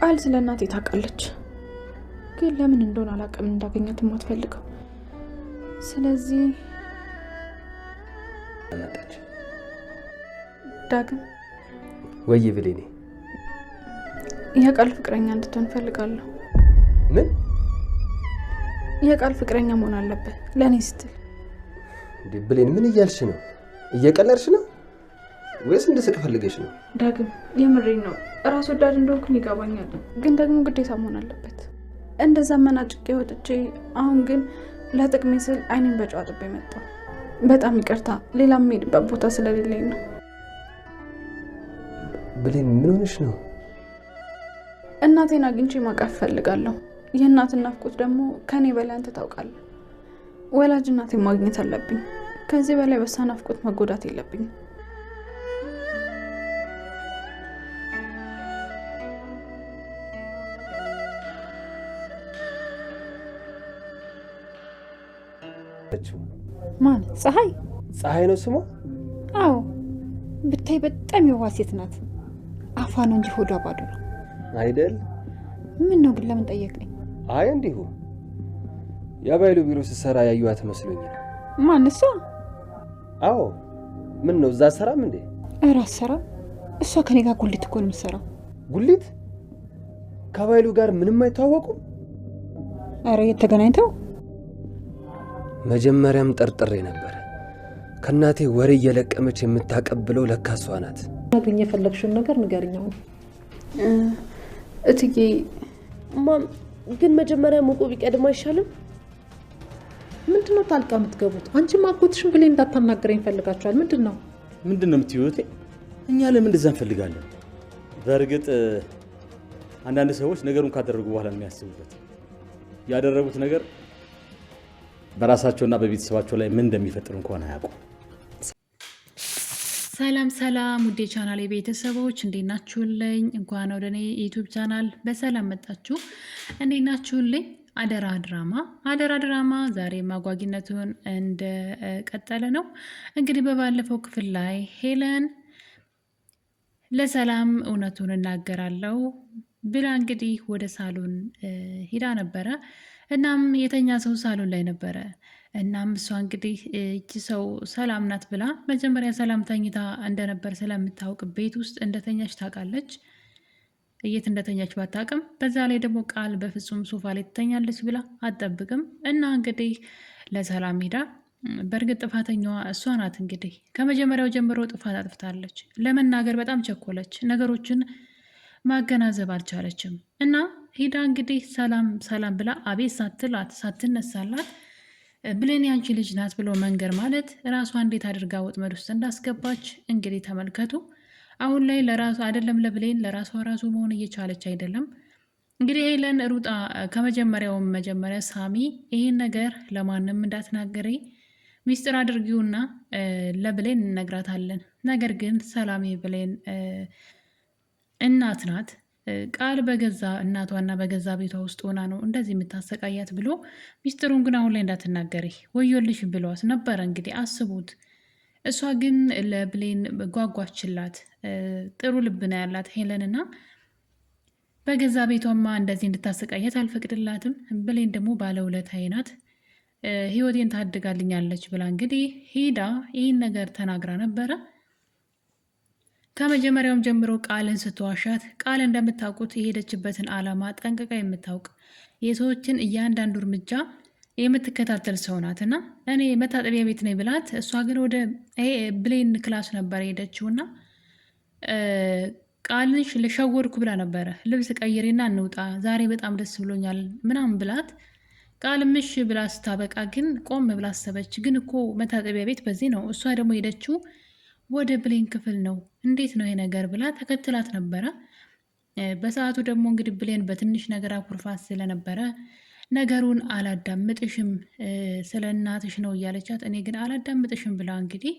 ቃል ስለ እናቴ ታውቃለች፣ ግን ለምን እንደሆነ አላውቅም እንዳገኛት የማትፈልገው። ስለዚህ አመጣች። ዳግም ወይ ብሌኔ፣ የቃል ፍቅረኛ እንድትሆን ፈልጋለሁ። ምን? የቃል ፍቅረኛ መሆን አለበት ለእኔ ስትል። ብሌን ምን እያልሽ ነው? እየቀለድሽ ነው ወይስ እንድስቅ ፈልገሽ ነው? ዳግም የምሬን ነው። ራስ ወዳድ እንደሆንኩኝ ይገባኛል፣ ግን ደግሞ ግዴታ መሆን አለበት። እንደዛ መናጭቄ ወጥቼ አሁን ግን ለጥቅሜ ስል አይኔን በጨው አጥቤ መጣሁ። በጣም ይቅርታ፣ ሌላ የምሄድበት ቦታ ስለሌለኝ ነው። ብሌን ምን ሆነሽ ነው? እናቴን አግኝቼ ማቀፍ ፈልጋለሁ። የእናትን ናፍቆት ደግሞ ከኔ በላይ አንተ ታውቃለህ። ወላጅ እናቴን ማግኘት አለብኝ። ከዚህ በላይ በሳ ናፍቆት መጎዳት የለብኝም። ማን? ፀሐይ? ፀሐይ ነው ስሟ? አዎ፣ ብታይ በጣም የዋህ ሴት ናት። አፏ ነው እንጂ ሆዷ ባዶ ነው አይደል? ምን ነው ግን ለምን ጠየቀኝ? አይ እንዲሁ የአባይሉ ቢሮ ስትሰራ ያዩዋት መስሎኝ ነው። ማን? እሷ? አዎ። ምን ነው እዛ ሰራም እንዴ? ኧረ አትሰራም። እሷ ከኔ ጋር ጉሊት እኮ ነው የምትሰራው። ጉሊት? ከአባይሉ ጋር ምንም አይተዋወቁም? ኧረ የት ተገናኝተው? መጀመሪያም ጠርጥሬ ነበር። ከእናቴ ወሬ እየለቀመች የምታቀብለው ለካ እሷ ናት። ማግኘት የፈለግሽውን ነገር ንገሪኛው። እትዬ ማም ግን መጀመሪያ ሙቁ ቢቀድም አይሻልም? ምንድነው ታልቃ የምትገቡት? አንቺ ማጎትሽን ብሌን እንዳታናገረኝ ፈልጋችኋል። ምንድነው የምትዩት? እኛ ለምን እንደዛ እንፈልጋለን? በእርግጥ አንዳንድ ሰዎች ነገሩን ካደረጉ በኋላ ነው የሚያስቡበት። ያደረጉት ነገር በራሳቸውና በቤተሰባቸው ላይ ምን እንደሚፈጥር እንኳን አያውቁም። ሰላም ሰላም፣ ውዴ ቻናል ቤተሰቦች እንዴት ናችሁልኝ? እንኳን ወደ እኔ ዩቲዩብ ቻናል በሰላም መጣችሁ። እንዴት ናችሁልኝ? አደራ ድራማ ዛሬ ማጓጊነቱን እንደቀጠለ ነው። እንግዲህ በባለፈው ክፍል ላይ ሄለን ለሰላም እውነቱን እናገራለሁ ብላ እንግዲህ ወደ ሳሎን ሂዳ ነበረ። እናም የተኛ ሰው ሳሎን ላይ ነበረ። እናም እሷ እንግዲህ እቺ ሰው ሰላም ናት ብላ መጀመሪያ ሰላም ተኝታ እንደነበር ስለምታውቅ ቤት ውስጥ እንደተኛች ታውቃለች። የት እንደተኛች ባታውቅም በዛ ላይ ደግሞ ቃል በፍጹም ሶፋ ላይ ትተኛለች ብላ አትጠብቅም። እና እንግዲህ ለሰላም ሄዳ በእርግጥ ጥፋተኛዋ እሷ ናት። እንግዲህ ከመጀመሪያው ጀምሮ ጥፋት አጥፍታለች። ለመናገር በጣም ቸኮለች። ነገሮችን ማገናዘብ አልቻለችም። እና ሄዳ እንግዲህ ሰላም ብላ አቤት ሳትላት ሳትነሳላት ብሌን ያንቺ ልጅ ናት ብሎ መንገር ማለት ራሷ እንዴት አድርጋ ወጥመድ ውስጥ እንዳስገባች እንግዲህ ተመልከቱ። አሁን ላይ ለራሷ አይደለም ለብሌን ለራሷ ራሱ መሆን እየቻለች አይደለም። እንግዲህ ሄለን ሩጣ መጀመሪያ ሳሚ ይህን ነገር ለማንም እንዳትናገሪ ሚስጥር አድርጊውና ለብሌን እነግራታለን። ነገር ግን ሰላም ብሌን እናት ናት። ቃል በገዛ እናቷና በገዛ ቤቷ ውስጥ ሆና ነው እንደዚህ የምታሰቃያት ብሎ ሚስጥሩን ግን አሁን ላይ እንዳትናገሪ ወዮልሽ ብለዋት ነበረ። እንግዲህ አስቡት። እሷ ግን ለብሌን ጓጓችላት። ጥሩ ልብ ነው ያላት ሄለንና በገዛ ቤቷማ እንደዚህ እንድታሰቃያት አልፈቅድላትም። ብሌን ደግሞ ባለውለታዬ ናት፣ ህይወቴን ታድጋልኛለች ብላ እንግዲህ ሄዳ ይህን ነገር ተናግራ ነበረ። ከመጀመሪያውም ጀምሮ ቃልን ስትዋሻት ቃል እንደምታውቁት የሄደችበትን ዓላማ ጠንቅቃ የምታውቅ የሰዎችን እያንዳንዱ እርምጃ የምትከታተል ሰው ናት። እና እኔ መታጠቢያ ቤት ነኝ ብላት እሷ ግን ወደ ብሌን ክላስ ነበር የሄደችውና ቃልንሽ ልሸወድኩ ብላ ነበረ። ልብስ ቀይሬና እንውጣ ዛሬ በጣም ደስ ብሎኛል ምናምን ብላት ቃል ምሽ ብላ ስታበቃ ግን ቆም ብላ አሰበች። ግን እኮ መታጠቢያ ቤት በዚህ ነው፣ እሷ ደግሞ ሄደችው ወደ ብሌን ክፍል ነው። እንዴት ነው ይሄ ነገር ብላ ተከትላት ነበረ። በሰዓቱ ደግሞ እንግዲህ ብሌን በትንሽ ነገር አኩርፋት ስለነበረ ነገሩን አላዳምጥሽም ስለ እናትሽ ነው እያለቻት፣ እኔ ግን አላዳምጥሽም ብላ እንግዲህ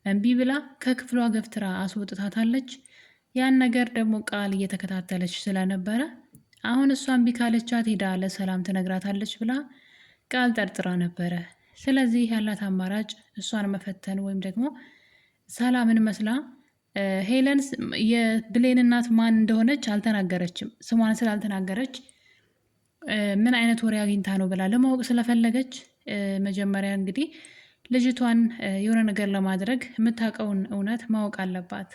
እምቢ ብላ ከክፍሏ ገፍትራ አስወጥታታለች። ያን ነገር ደግሞ ቃል እየተከታተለች ስለነበረ አሁን እሷ እምቢ ካለቻት ሄዳ ለሰላም ትነግራታለች ብላ ቃል ጠርጥራ ነበረ። ስለዚህ ያላት አማራጭ እሷን መፈተን ወይም ደግሞ ሰላምን መስላ ሄለን የብሌን እናት ማን እንደሆነች አልተናገረችም። ስሟን ስላልተናገረች ምን አይነት ወሬ አግኝታ ነው ብላ ለማወቅ ስለፈለገች መጀመሪያ እንግዲህ ልጅቷን የሆነ ነገር ለማድረግ የምታውቀውን እውነት ማወቅ አለባት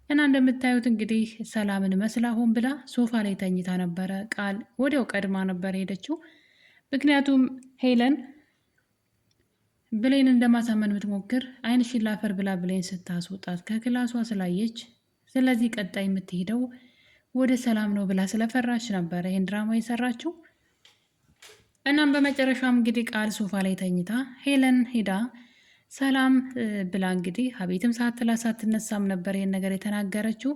እና እንደምታዩት እንግዲህ ሰላምን መስላ ሆን ብላ ሶፋ ላይ ተኝታ ነበረ። ቃል ወዲያው ቀድማ ነበር ሄደችው። ምክንያቱም ሄለን ብሌን እንደማሳመን ብትሞክር ዓይንሽን ላፈር ብላ ብሌን ስታስወጣት ከክላሷ ስላየች፣ ስለዚህ ቀጣይ የምትሄደው ወደ ሰላም ነው ብላ ስለፈራች ነበረ ይህን ድራማ የሰራችው። እናም በመጨረሻም እንግዲህ ቃል ሶፋ ላይ ተኝታ ሄለን ሄዳ ሰላም ብላ እንግዲህ አቤትም ሳትላ ሳትነሳም ነበር ይህን ነገር የተናገረችው።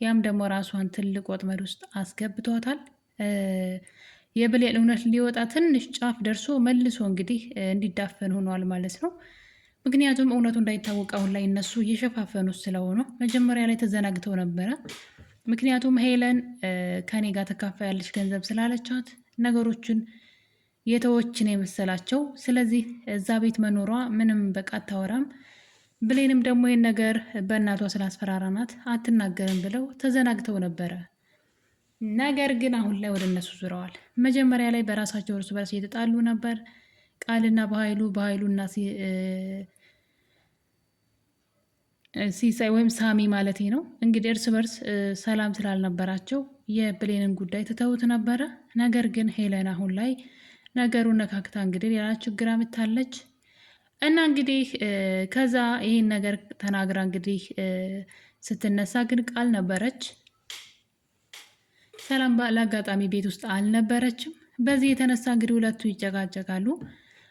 ያም ደግሞ ራሷን ትልቅ ወጥመድ ውስጥ አስገብቷታል። የብሌን እውነት ሊወጣ ትንሽ ጫፍ ደርሶ መልሶ እንግዲህ እንዲዳፈን ሆኗል ማለት ነው። ምክንያቱም እውነቱ እንዳይታወቅ አሁን ላይ እነሱ እየሸፋፈኑት ስለሆኑ መጀመሪያ ላይ ተዘናግተው ነበረ። ምክንያቱም ሄለን ከኔ ጋር ተካፋያለች ገንዘብ ስላለቻት ነገሮችን የተወችን የመሰላቸው። ስለዚህ እዛ ቤት መኖሯ ምንም በቃ አታወራም። ብሌንም ደግሞ ይህን ነገር በእናቷ ስላስፈራራናት አትናገርም ብለው ተዘናግተው ነበረ። ነገር ግን አሁን ላይ ወደ እነሱ ዙረዋል። መጀመሪያ ላይ በራሳቸው እርስ በርስ እየተጣሉ ነበር። ቃልና በኃይሉና ሲሳይ ወይም ሳሚ ማለት ነው እንግዲህ እርስ በርስ ሰላም ስላልነበራቸው የብሌንን ጉዳይ ትተውት ነበረ። ነገር ግን ሄለን አሁን ላይ ነገሩን ነካክታ እንግዲህ ሌላ ችግር አምታለች እና እንግዲህ ከዛ ይህን ነገር ተናግራ እንግዲህ ስትነሳ ግን ቃል ነበረች። ሰላም ለአጋጣሚ ቤት ውስጥ አልነበረችም። በዚህ የተነሳ እንግዲህ ሁለቱ ይጨቃጨቃሉ።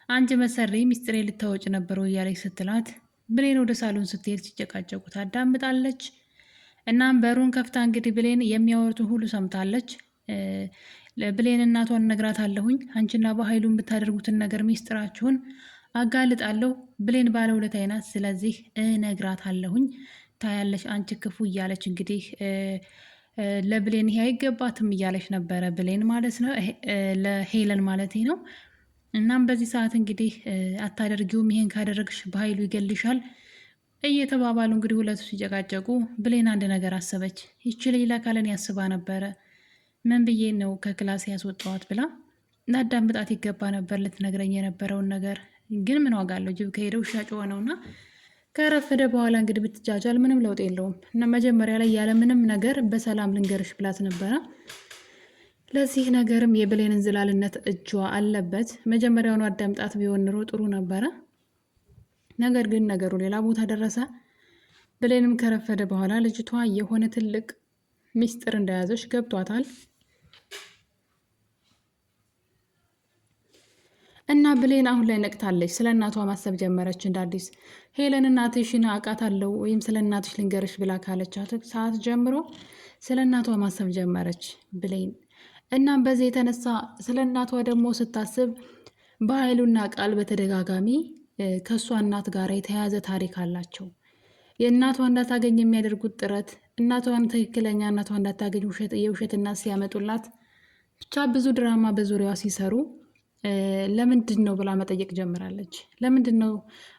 አንቺ መሰሪ ሚስጥሬ ልታወጭ ነበረው እያለች ስትላት ብሌን ወደ ሳሎን ስትሄድ ሲጨቃጨቁ ታዳምጣለች። እናም በሩን ከፍታ እንግዲህ ብሌን የሚያወሩትን ሁሉ ሰምታለች። ብሌን እናቷን እነግራታለሁኝ፣ አንቺና በኃይሉ የምታደርጉትን ነገር ሚስጥራችሁን አጋልጣለሁ። ብሌን ባለውለታዬ ናት፣ ስለዚህ እነግራታለሁኝ። ታያለሽ አንቺ ክፉ እያለች እንግዲህ ለብሌን ይሄ አይገባትም እያለች ነበረ ብሌን ማለት ነው፣ ለሄለን ማለት ነው። እናም በዚህ ሰዓት እንግዲህ አታደርጊውም፣ ይሄን ካደረግሽ በኃይሉ ይገልሻል እየተባባሉ እንግዲህ ሁለቱ ሲጨቃጨቁ ብሌን አንድ ነገር አሰበች። ይቺ ሌላ ካለን ያስባ ነበረ፣ ምን ብዬ ነው ከክላስ ያስወጣዋት ብላ ላዳምጣት ይገባ ነበር ልትነግረኝ የነበረውን ነገር። ግን ምን ዋጋ አለው፣ ጅብ ከሄደ ውሻ ጮኸ ነውና ከረፈደ በኋላ እንግዲህ ብትጃጃል ምንም ለውጥ የለውም እና መጀመሪያ ላይ ያለ ምንም ነገር በሰላም ልንገርሽ ብላት ነበረ። ለዚህ ነገርም የብሌን እንዝላልነት እጇ አለበት። መጀመሪያውኑ አዳምጣት ቢሆን ኑሮ ጥሩ ነበረ። ነገር ግን ነገሩ ሌላ ቦታ ደረሰ። ብሌንም ከረፈደ በኋላ ልጅቷ የሆነ ትልቅ ሚስጥር እንደያዘች ገብቷታል እና ብሌን አሁን ላይ ነቅታለች። ስለ እናቷ ማሰብ ጀመረች እንደ አዲስ። ሄለን እናትሽን አውቃታለሁ ወይም ስለ እናትሽ ልንገርሽ ብላ ካለቻት ሰዓት ጀምሮ ስለ እናቷ ማሰብ ጀመረች ብሌን። እናም በዚህ የተነሳ ስለ እናቷ ደግሞ ስታስብ በኃይሉና ቃል በተደጋጋሚ ከእሷ እናት ጋር የተያያዘ ታሪክ አላቸው። የእናቷ እንዳታገኝ የሚያደርጉት ጥረት፣ እናቷን ትክክለኛ እናቷ እንዳታገኝ የውሸት እናት ሲያመጡላት፣ ብቻ ብዙ ድራማ በዙሪያዋ ሲሰሩ ለምንድን ነው ብላ መጠየቅ ጀምራለች። ለምንድን ነው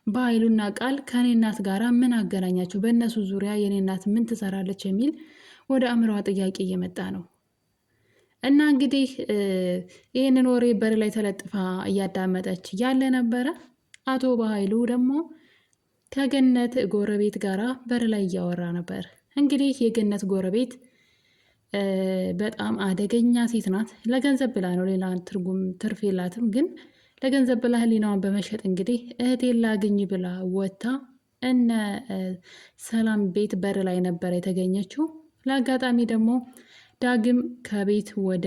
በኃይሉና ቃል ከኔ እናት ጋራ ምን አገናኛቸው? በእነሱ ዙሪያ የኔ እናት ምን ትሰራለች? የሚል ወደ አእምሯ ጥያቄ እየመጣ ነው። እና እንግዲህ ይህንን ወሬ በር ላይ ተለጥፋ እያዳመጠች ያለ ነበረ። አቶ በኃይሉ ደግሞ ከገነት ጎረቤት ጋራ በር ላይ እያወራ ነበር። እንግዲህ የገነት ጎረቤት በጣም አደገኛ ሴት ናት። ለገንዘብ ብላ ነው፣ ሌላ ትርጉም ትርፍ የላትም። ግን ለገንዘብ ብላ ህሊናዋን በመሸጥ እንግዲህ እህቴን ላግኝ ብላ ወጥታ እነ ሰላም ቤት በር ላይ ነበረ የተገኘችው። ለአጋጣሚ ደግሞ ዳግም ከቤት ወደ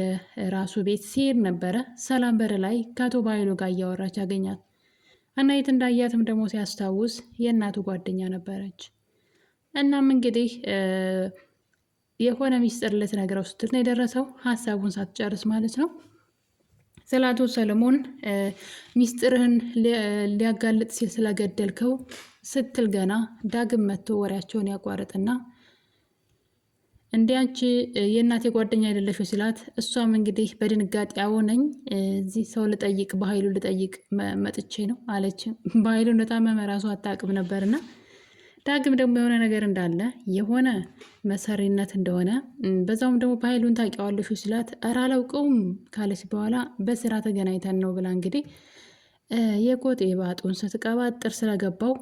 ራሱ ቤት ሲሄድ ነበረ ሰላም በር ላይ ከአቶ በኃይሉ ጋር እያወራች ያገኛት እና የት እንዳያትም ደግሞ ሲያስታውስ የእናቱ ጓደኛ ነበረች። እናም እንግዲህ የሆነ ሚስጥር ልትነግረው ስትል ነው የደረሰው፣ ሀሳቡን ሳትጨርስ ማለት ነው። ስለ አቶ ሰለሞን ሚስጥርህን ሊያጋልጥ ሲል ስለገደልከው ስትል ገና ዳግም መጥቶ ወሬያቸውን ያቋርጥና እንዲያንቺ የእናቴ ጓደኛ አይደለሽ ሲላት፣ እሷም እንግዲህ በድንጋጤ አሁነኝ እዚህ ሰው ልጠይቅ በኃይሉ ልጠይቅ መጥቼ ነው አለች። በኃይሉ እንደታመመ ራሱ አታውቅም ነበርና ዳግም ደግሞ የሆነ ነገር እንዳለ የሆነ መሰሪነት እንደሆነ በዛውም ደግሞ በኃይሉን ታውቂዋለሽ ሲላት ኧረ አላውቀውም ካለች በኋላ በስራ ተገናኝተን ነው ብላ እንግዲህ የቆጤ ባጡን ስትቀባጥር ስለገባው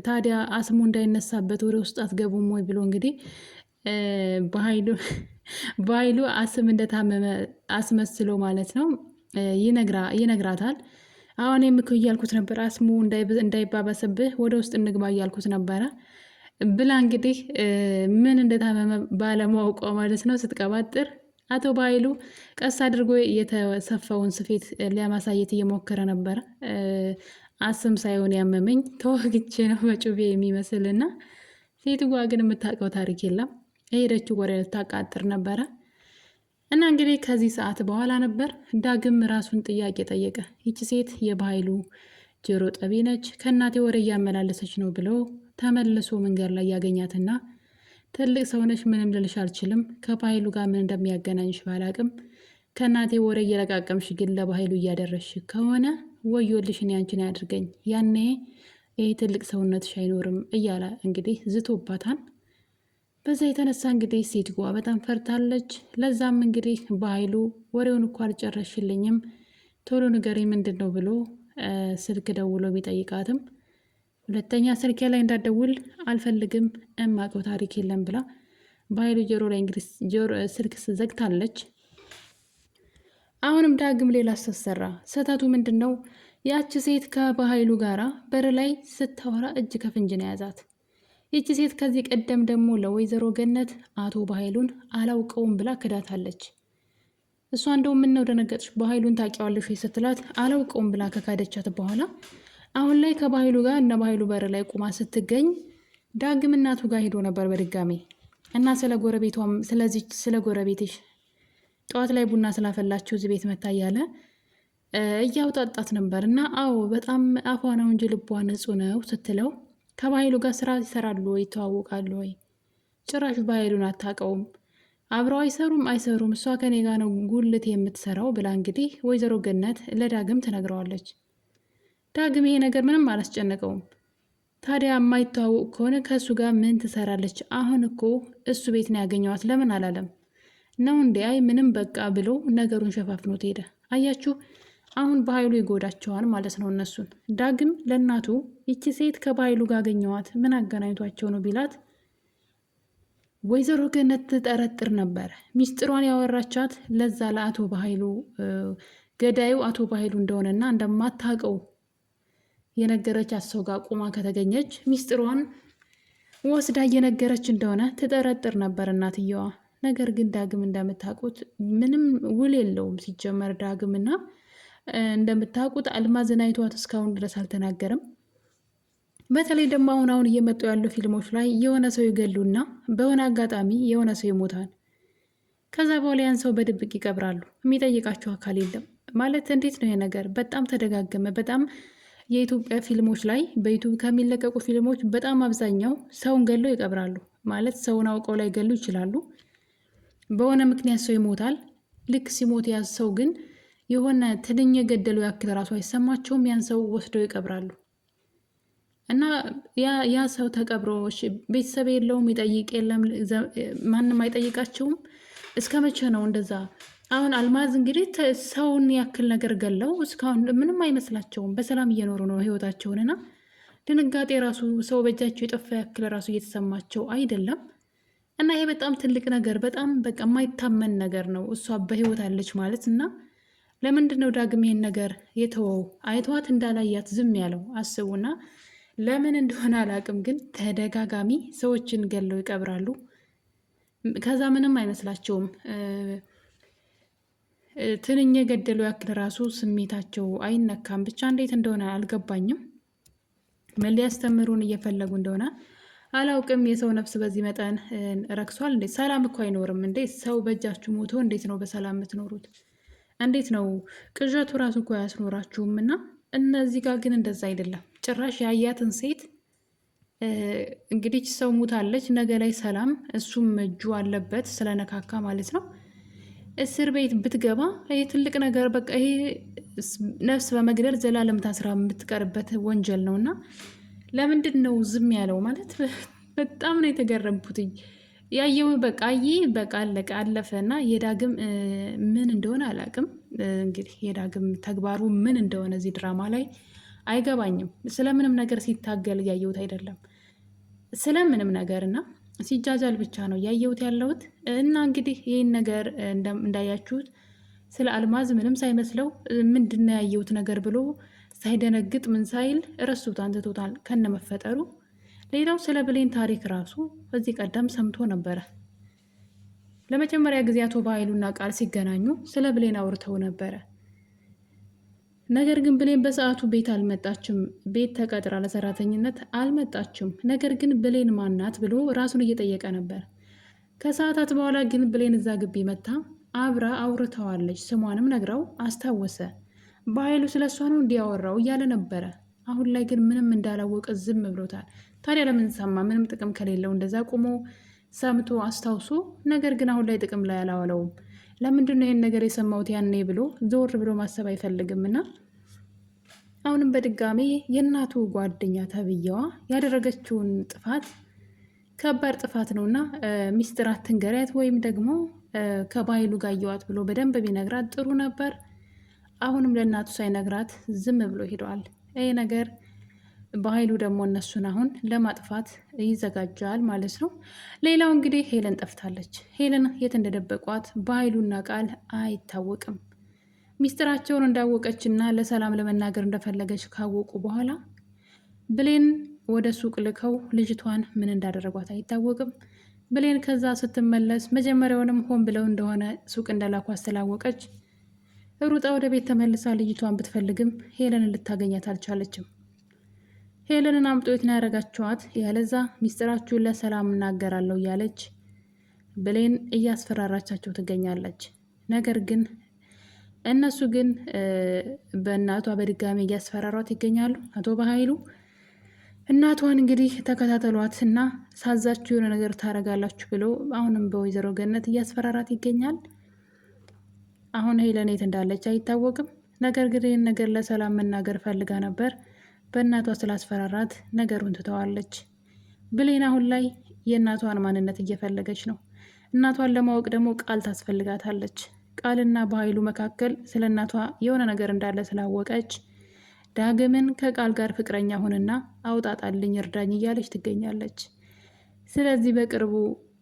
ታዲያ አስሙ እንዳይነሳበት ወደ ውስጥ አትገቡም ወይ ብሎ እንግዲህ በኃይሉ አስም እንደታመመ አስመስሎ ማለት ነው ይነግራታል። አሁን እኮ እያልኩት ነበር አስሙ እንዳይባባስብህ ወደ ውስጥ እንግባ እያልኩት ነበረ ብላ እንግዲህ ምን እንደታመመ ባለማወቋ ማለት ነው ስትቀባጥር አቶ በኃይሉ ቀስ አድርጎ የተሰፋውን ስፌት ለማሳየት እየሞከረ ነበረ። አስም ሳይሆን ያመመኝ ተወግቼ ነው በጩቤ የሚመስልና ሴትዋ ግን የምታውቀው ታሪክ የለም። የሄደችው ወሬ ልታቃጥር ነበረ። እና እንግዲህ ከዚህ ሰዓት በኋላ ነበር ዳግም ራሱን ጥያቄ ጠየቀ። ይቺ ሴት የበኃይሉ ጆሮ ጠቢ ነች፣ ከእናቴ ወሬ እያመላለሰች ነው ብሎ ተመልሶ መንገድ ላይ ያገኛትና ትልቅ ሰውነች፣ ምንም ልልሽ አልችልም፣ ከበኃይሉ ጋር ምን እንደሚያገናኝሽ ባላቅም ከእናቴ ወሬ እየለቃቀምሽ ግን ለበኃይሉ እያደረሽ ከሆነ ወዮልሽ፣ እኔ አንቺን ያድርገኝ፣ ያኔ ይህ ትልቅ ሰውነትሽ አይኖርም እያለ እንግዲህ ዝቶባታል። በዛ የተነሳ እንግዲህ ሴትዋ በጣም ፈርታለች። ለዛም እንግዲህ በኃይሉ ወሬውን እኮ አልጨረሽልኝም፣ ቶሎ ንገሪኝ ምንድን ነው ብሎ ስልክ ደውሎ ቢጠይቃትም ሁለተኛ ስልኬ ላይ እንዳትደውል አልፈልግም፣ እማቀው ታሪክ የለም ብላ በኃይሉ ጆሮ ላይ እንግዲህ ስልክ ዘግታለች። አሁንም ዳግም ሌላ አሰሰራ። ስህተቱ ምንድን ነው? ያቺ ሴት ከበኃይሉ ጋራ በር ላይ ስታወራ እጅ ከፍንጅ ነው የያዛት። ይቺ ሴት ከዚህ ቀደም ደግሞ ለወይዘሮ ገነት አቶ በኃይሉን አላውቀውም ብላ ክዳታለች። እሷ እንደው ምን ነው ደነገጥሽ? በኃይሉን ታውቂዋለሽ ስትላት አላውቀውም ብላ ከካደቻት በኋላ አሁን ላይ ከባህሉ ጋር እነ ባህሉ በር ላይ ቁማ ስትገኝ ዳግም እናቱ ጋር ሄዶ ነበር በድጋሚ እና ስለ ጎረቤቷም ስለዚህ ስለ ጎረቤትሽ ጠዋት ላይ ቡና ስላፈላችሁ እዚህ ቤት መታ እያለ እያውጣጣት ነበር። እና አዎ በጣም አፏ ነው እንጂ ልቧ ንጹህ ነው ስትለው ከባህሉ ጋር ስራ ይሰራሉ ወይ ይተዋወቃሉ ወይ? ጭራሽ ባህሉን አታውቀውም፣ አብረው አይሰሩም፣ እሷ ከኔ ጋር ነው ጉልት የምትሰራው ብላ እንግዲህ ወይዘሮ ገነት ለዳግም ትነግረዋለች። ዳግም ይሄ ነገር ምንም አላስጨነቀውም። ታዲያ የማይተዋወቅ ከሆነ ከእሱ ጋር ምን ትሰራለች? አሁን እኮ እሱ ቤት ነው ያገኘዋት ለምን አላለም ነው እንዴ? አይ ምንም በቃ ብሎ ነገሩን ሸፋፍኖት ሄደ። አያችሁ አሁን በኃይሉ ይጎዳቸዋል ማለት ነው እነሱን። ዳግም ለእናቱ ይቺ ሴት ከባህሉ ጋር አገኘዋት ምን አገናኝቷቸው ነው ቢላት ወይዘሮ ገነት ትጠረጥር ነበር። ሚስጥሯን ያወራቻት ለዛ ለአቶ በኃይሉ ገዳዩ አቶ በኃይሉ እንደሆነና እንደማታውቀው የነገረቻት ሰው ጋር ቁማ ከተገኘች ሚስጥሯን ወስዳ እየነገረች እንደሆነ ትጠረጥር ነበር እናትየዋ። ነገር ግን ዳግም እንደምታውቁት ምንም ውል የለውም ሲጀመር ዳግምና እንደምታውቁት አልማዝን አይቷት እስካሁን ድረስ አልተናገርም። በተለይ ደግሞ አሁን እየመጡ ያሉ ፊልሞች ላይ የሆነ ሰው ይገሉና በሆነ አጋጣሚ የሆነ ሰው ይሞታል። ከዛ በኋላ ያን ሰው በድብቅ ይቀብራሉ። የሚጠይቃቸው አካል የለም ማለት እንዴት ነው ይሄ ነገር? በጣም ተደጋገመ። በጣም የኢትዮጵያ ፊልሞች ላይ በዩቱብ ከሚለቀቁ ፊልሞች በጣም አብዛኛው ሰውን ገለው ይቀብራሉ። ማለት ሰውን አውቀው ላይ ገሉ ይችላሉ። በሆነ ምክንያት ሰው ይሞታል። ልክ ሲሞት ያ ሰው ግን የሆነ ትንኝ የገደሉ ያክል ራሱ አይሰማቸውም። ያን ሰው ወስደው ይቀብራሉ። እና ያ ሰው ተቀብሮ ቤተሰብ የለውም፣ ይጠይቅ የለም፣ ማንም አይጠይቃቸውም። እስከ መቼ ነው እንደዛ? አሁን አልማዝ እንግዲህ ሰውን ያክል ነገር ገለው እስካሁን ምንም አይመስላቸውም፣ በሰላም እየኖሩ ነው ህይወታቸውንና ድንጋጤ ራሱ ሰው በእጃቸው የጠፋ ያክል ራሱ እየተሰማቸው አይደለም። እና ይሄ በጣም ትልቅ ነገር፣ በጣም በቃ የማይታመን ነገር ነው። እሷ በህይወት አለች ማለት እና ለምንድን ነው ዳግም ይሄን ነገር የተወው? አይተዋት እንዳላያት ዝም ያለው አስቡና። ለምን እንደሆነ አላውቅም፣ ግን ተደጋጋሚ ሰዎችን ገለው ይቀብራሉ። ከዛ ምንም አይመስላቸውም። ትንኝ የገደሉ ያክል ራሱ ስሜታቸው አይነካም። ብቻ እንዴት እንደሆነ አልገባኝም። ምን ሊያስተምሩን እየፈለጉ እንደሆነ አላውቅም። የሰው ነፍስ በዚህ መጠን ረክሷል እንዴ? ሰላም እኮ አይኖርም እንዴ? ሰው በእጃችሁ ሞቶ እንዴት ነው በሰላም የምትኖሩት? እንዴት ነው? ቅዠቱ ራሱ እኮ አያስኖራችሁም። እና እነዚህ ጋር ግን እንደዛ አይደለም። ጭራሽ ያያትን ሴት እንግዲህ ሰው ሙታለች፣ ነገ ላይ ሰላም እሱም እጁ አለበት ስለነካካ ማለት ነው እስር ቤት ብትገባ ይሄ ትልቅ ነገር፣ በቃ ይሄ ነፍስ በመግደል ዘላለም ታስራ የምትቀርበት ወንጀል ነው። እና ለምንድን ነው ዝም ያለው? ማለት በጣም ነው የተገረምኩትኝ። ያየው በቃ አለቀ አለፈ። እና የዳግም ምን እንደሆነ አላውቅም። እንግዲህ የዳግም ተግባሩ ምን እንደሆነ እዚህ ድራማ ላይ አይገባኝም። ስለምንም ነገር ሲታገል እያየሁት አይደለም፣ ስለምንም ነገር እና ሲጃጃል ብቻ ነው እያየሁት ያለሁት። እና እንግዲህ ይህን ነገር እንዳያችሁት ስለ አልማዝ ምንም ሳይመስለው ምንድነው ያየሁት ነገር ብሎ ሳይደነግጥ ምን ሳይል ረሱታን ትቶታል ከነመፈጠሩ። ሌላው ስለ ብሌን ታሪክ ራሱ በዚህ ቀደም ሰምቶ ነበረ። ለመጀመሪያ ጊዜ አቶ በኃይሉና ቃል ሲገናኙ ስለ ብሌን አውርተው ነበረ። ነገር ግን ብሌን በሰዓቱ ቤት አልመጣችም። ቤት ተቀጥራ ለሰራተኝነት አልመጣችም። ነገር ግን ብሌን ማናት ብሎ ራሱን እየጠየቀ ነበር። ከሰዓታት በኋላ ግን ብሌን እዛ ግቢ መታ አብራ አውርተዋለች። ስሟንም ነግራው አስታወሰ። በኃይሉ ስለ እሷ ነው እንዲያወራው እያለ ነበረ። አሁን ላይ ግን ምንም እንዳላወቀ ዝም ብሎታል። ታዲያ ለምን ሰማ? ምንም ጥቅም ከሌለው እንደዛ ቁሞ ሰምቶ አስታውሶ፣ ነገር ግን አሁን ላይ ጥቅም ላይ አላዋለውም። ለምንድን ነው ይህን ነገር የሰማሁት ያኔ ብሎ ዞር ብሎ ማሰብ አይፈልግም። እና አሁንም በድጋሚ የእናቱ ጓደኛ ተብዬዋ ያደረገችውን ጥፋት ከባድ ጥፋት ነው እና ሚስጥር አትንገሪያት ወይም ደግሞ ከባይሉ ጋር እየዋት ብሎ በደንብ ቢነግራት ጥሩ ነበር። አሁንም ለእናቱ ሳይነግራት ዝም ብሎ ሄደዋል። ይሄ ነገር በኃይሉ ደግሞ እነሱን አሁን ለማጥፋት ይዘጋጃል ማለት ነው። ሌላው እንግዲህ ሄለን ጠፍታለች። ሄለን የት እንደደበቋት በኃይሉና ቃል አይታወቅም። ሚስጥራቸውን እንዳወቀች እና ለሰላም ለመናገር እንደፈለገች ካወቁ በኋላ ብሌን ወደ ሱቅ ልከው ልጅቷን ምን እንዳደረጓት አይታወቅም። ብሌን ከዛ ስትመለስ መጀመሪያውንም ሆን ብለው እንደሆነ ሱቅ እንደላኳት ስላወቀች ሩጣ ወደ ቤት ተመልሳ ልጅቷን ብትፈልግም ሄለንን ልታገኛት አልቻለችም። ሄለንን አምጦ የት ነው ያደረጋችኋት? ያለዛ ሚስጥራችሁን ለሰላም እናገራለሁ እያለች ብሌን እያስፈራራቻቸው ትገኛለች። ነገር ግን እነሱ ግን በእናቷ በድጋሚ እያስፈራሯት ይገኛሉ። አቶ በኃይሉ እናቷን እንግዲህ ተከታተሏት እና ሳዛችሁ የሆነ ነገር ታደርጋላችሁ ብሎ አሁንም በወይዘሮ ገነት እያስፈራራት ይገኛል። አሁን ሄለን የት እንዳለች አይታወቅም። ነገር ግን ይህን ነገር ለሰላም መናገር ፈልጋ ነበር። በእናቷ ስላስፈራራት ነገሩን ትተዋለች። ብሌን አሁን ላይ የእናቷን ማንነት እየፈለገች ነው። እናቷን ለማወቅ ደግሞ ቃል ታስፈልጋታለች። ቃልና በኃይሉ መካከል ስለ እናቷ የሆነ ነገር እንዳለ ስላወቀች ዳግምን ከቃል ጋር ፍቅረኛ ሁንና አውጣጣልኝ እርዳኝ እያለች ትገኛለች። ስለዚህ በቅርቡ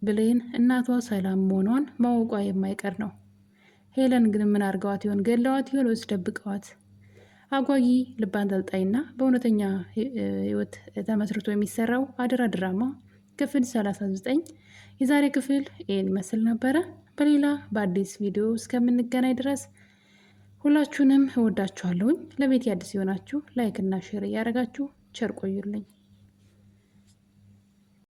ብሌን እናቷ ሰላም መሆኗን ማወቋ የማይቀር ነው። ሄለን ግን ምን አድርገዋት ይሆን? ገለዋት ይሆን ወይስ ደብቀዋት? አጓጊ ልብ አንጠልጣይና በእውነተኛ ህይወት ተመስርቶ የሚሰራው አደራ ድራማ ክፍል 39 የዛሬ ክፍል ይህን ይመስል ነበረ። በሌላ በአዲስ ቪዲዮ እስከምንገናኝ ድረስ ሁላችሁንም እወዳችኋለሁኝ። ለቤት አዲስ የሆናችሁ ላይክ እና ሼር እያደረጋችሁ ቸር ቆዩልኝ።